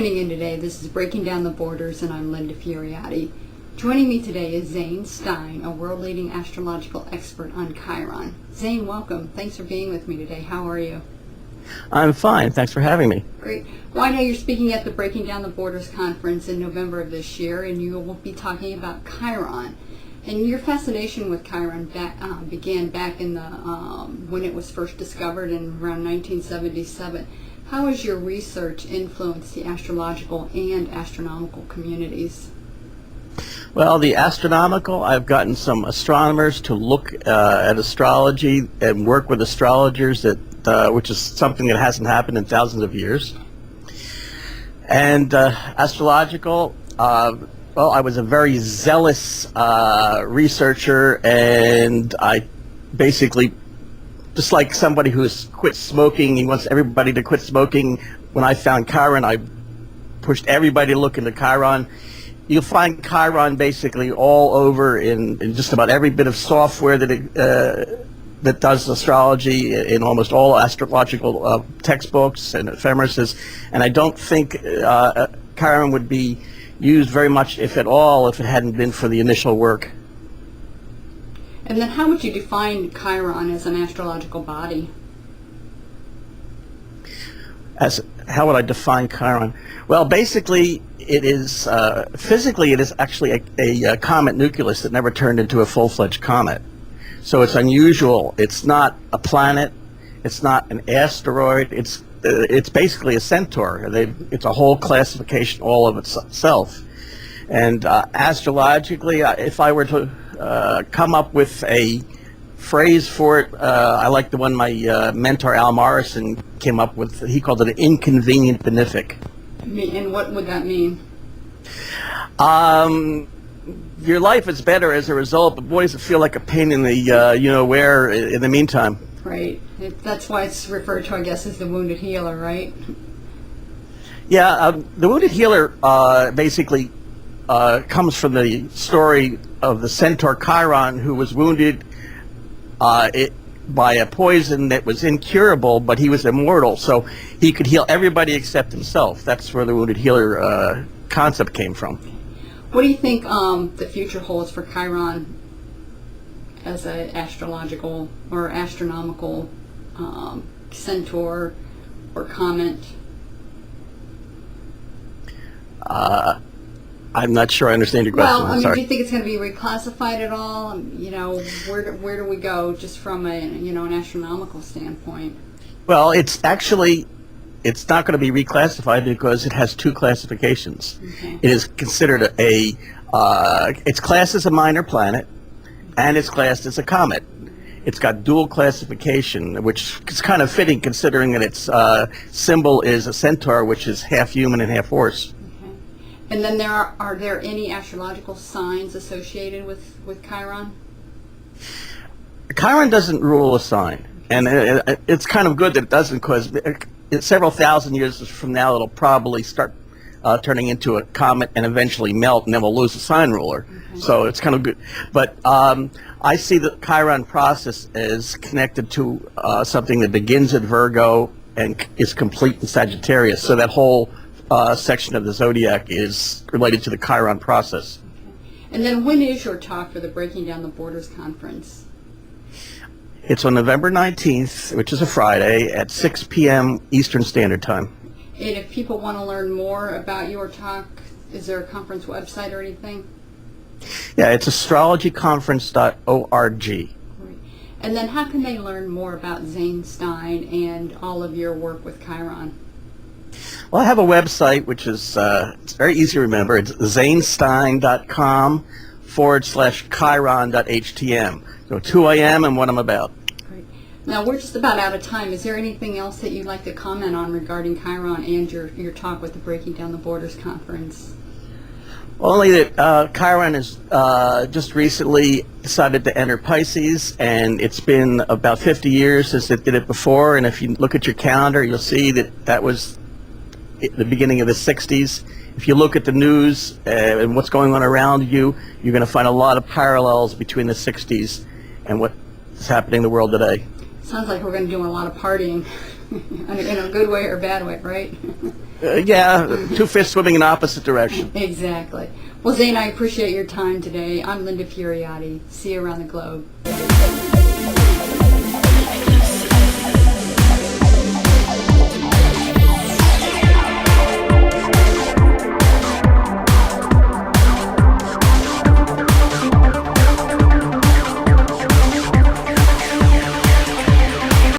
tuning in today. This is Breaking Down the Borders, and I'm Linda Fioriotti. Joining me today is Zane Stein, a world-leading astrological expert on Chiron. Zane, welcome. Thanks for being with me today. How are you? I'm fine. Thanks for having me. Great. Well, I know you're speaking at the Breaking Down the Borders conference in November of this year, and you will be talking about Chiron. And your fascination with Chiron began back in the when it was first discovered in around 1977. How has your research influenced the astrological and astronomical communities? Well, the astronomical, I've gotten some astronomers to look at astrology and work with astrologers, which is something that hasn't happened in thousands of years. And astrological, well, I was a very zealous researcher, and I basically, just like somebody who's quit smoking, he wants everybody to quit smoking. When I found Chiron, I pushed everybody to look into Chiron. You'll find Chiron basically all over in just about every bit of software that does astrology, in almost all astrological textbooks and ephemeris. And I don't think Chiron would be used very much, if at all, if it hadn't been for the initial work. And then how would you define Chiron as an astrological body? How would I define Chiron? Well, basically, it is physically it is actually a comet nucleus that never turned into a full-fledged comet. So it's unusual. It's not a planet. It's not an asteroid. It's basically a centaur. It's a whole classification all of itself. And astrologically, if I were to come up with a phrase for it, I like the one my mentor Al Morrison came up with. He called it an inconvenient benefic. And what would that mean? Your life is better as a result, but boy, does it feel like a pain in the where in the meantime. Right. That's why it's referred to, I guess, as the wounded healer, right? Yeah, the wounded healer basically comes from the story of the centaur Chiron, who was wounded by a poison that was incurable, but he was immortal, so he could heal everybody except himself. That's where the wounded healer concept came from. What do you think the future holds for Chiron as an astrological or astronomical centaur or comet? I'm not sure I understand your question. Well, I mean, sorry. do you think it's going to be reclassified at all? Where do we go just from an astronomical standpoint? Well, it's not going to be reclassified because it has two classifications. Okay. It is considered it's classed as a minor planet, and it's classed as a comet. It's got dual classification, which is kind of fitting considering that its symbol is a centaur, which is half human and half horse. And then are there any astrological signs associated with Chiron? Chiron doesn't rule a sign, and it's kind of good that it doesn't, because several thousand years from now it'll probably start turning into a comet and eventually melt, and then we'll lose a sign ruler. Okay. So it's kind of good. But I see the Chiron process as connected to something that begins at Virgo and is complete in Sagittarius. So that whole section of the zodiac is related to the Chiron process. Okay. And then when is your talk for the Breaking Down the Borders conference? It's on November 19th, which is a Friday, at 6 p.m. Eastern Standard Time. And if people want to learn more about your talk, is there a conference website or anything? Yeah, it's astrologyconference.org. Great. And then how can they learn more about Zane Stein and all of your work with Chiron? Well, I have a website which is it's very easy to remember. It's zanestein.com/chiron.htm. So it's who I am and what I'm about. Great. Now we're just about out of time. Is there anything else that you'd like to comment on regarding Chiron and your talk with the Breaking Down the Borders conference? Only that Chiron has just recently decided to enter Pisces, and it's been about 50 years since it did it before. And if you look at your calendar, you'll see that was the beginning of the 60s. If you look at the news and what's going on around you, you're going to find a lot of parallels between the 60s and what's happening in the world today. Sounds like we're going to do a lot of partying in a good way or bad way, right? Yeah, two fish swimming in opposite direction. Exactly. Well, Zane, I appreciate your time today. I'm Linda Furiotti. See you around the globe.